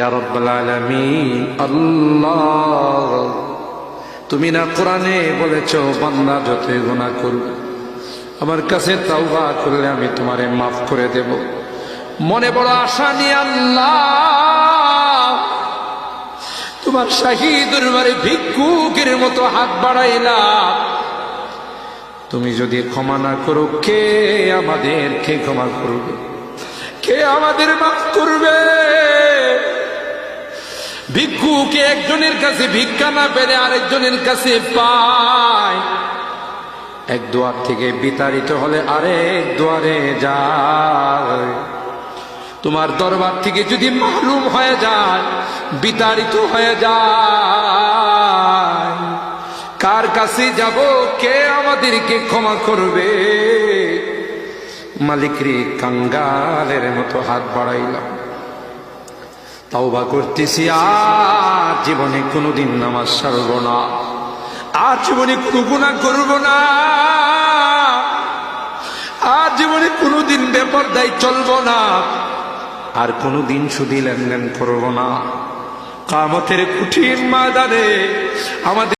ইয়া রাব্বাল আলামিন, আল্লাহ তুমি না কোরআনে বলেছো বান্দা যতই গুনাহ করবে আমার কাছে তাওবা করলে আমি তোমারে মাফ করে দেব। মনে বড় আশা নিয়ে আল্লাহ তোমার শাহী দরবারে ভিক্ষুকের মতো হাত বাড়াইলাম। তুমি যদি ক্ষমা না করো কে আমাদেরকে ক্ষমা করবে? কে আমাদের মাফ করবে? ভিক্ষুকে একজনের কাছে ভিক্ষা না পেলে আরেকজনের কাছে পায়। এক দুয়ার থেকে বিতাড়িত হলে আরেক দুয়ারে যায়। তোমার দরবার থেকে যদি মাহরুম হয়ে যায়, বিতাড়িত হয়ে যায়, কার কাছে যাব? কে আমাদেরকে ক্ষমা করবে? মালিক রে, কাঙ্গালের মতো হাত বাড়াইলাম, তাওবা করতেছি, আর জীবনে কোনোদিন নামাজ ছাড়ব না, আর জীবনে কোনো গুনাহ করব না, আর জীবনে কোনোদিন বেপরদায় চলব না, আর কোনোদিন সুদী লেনদেন করব না। কিয়ামতের কঠিন ময়দানে আমাদের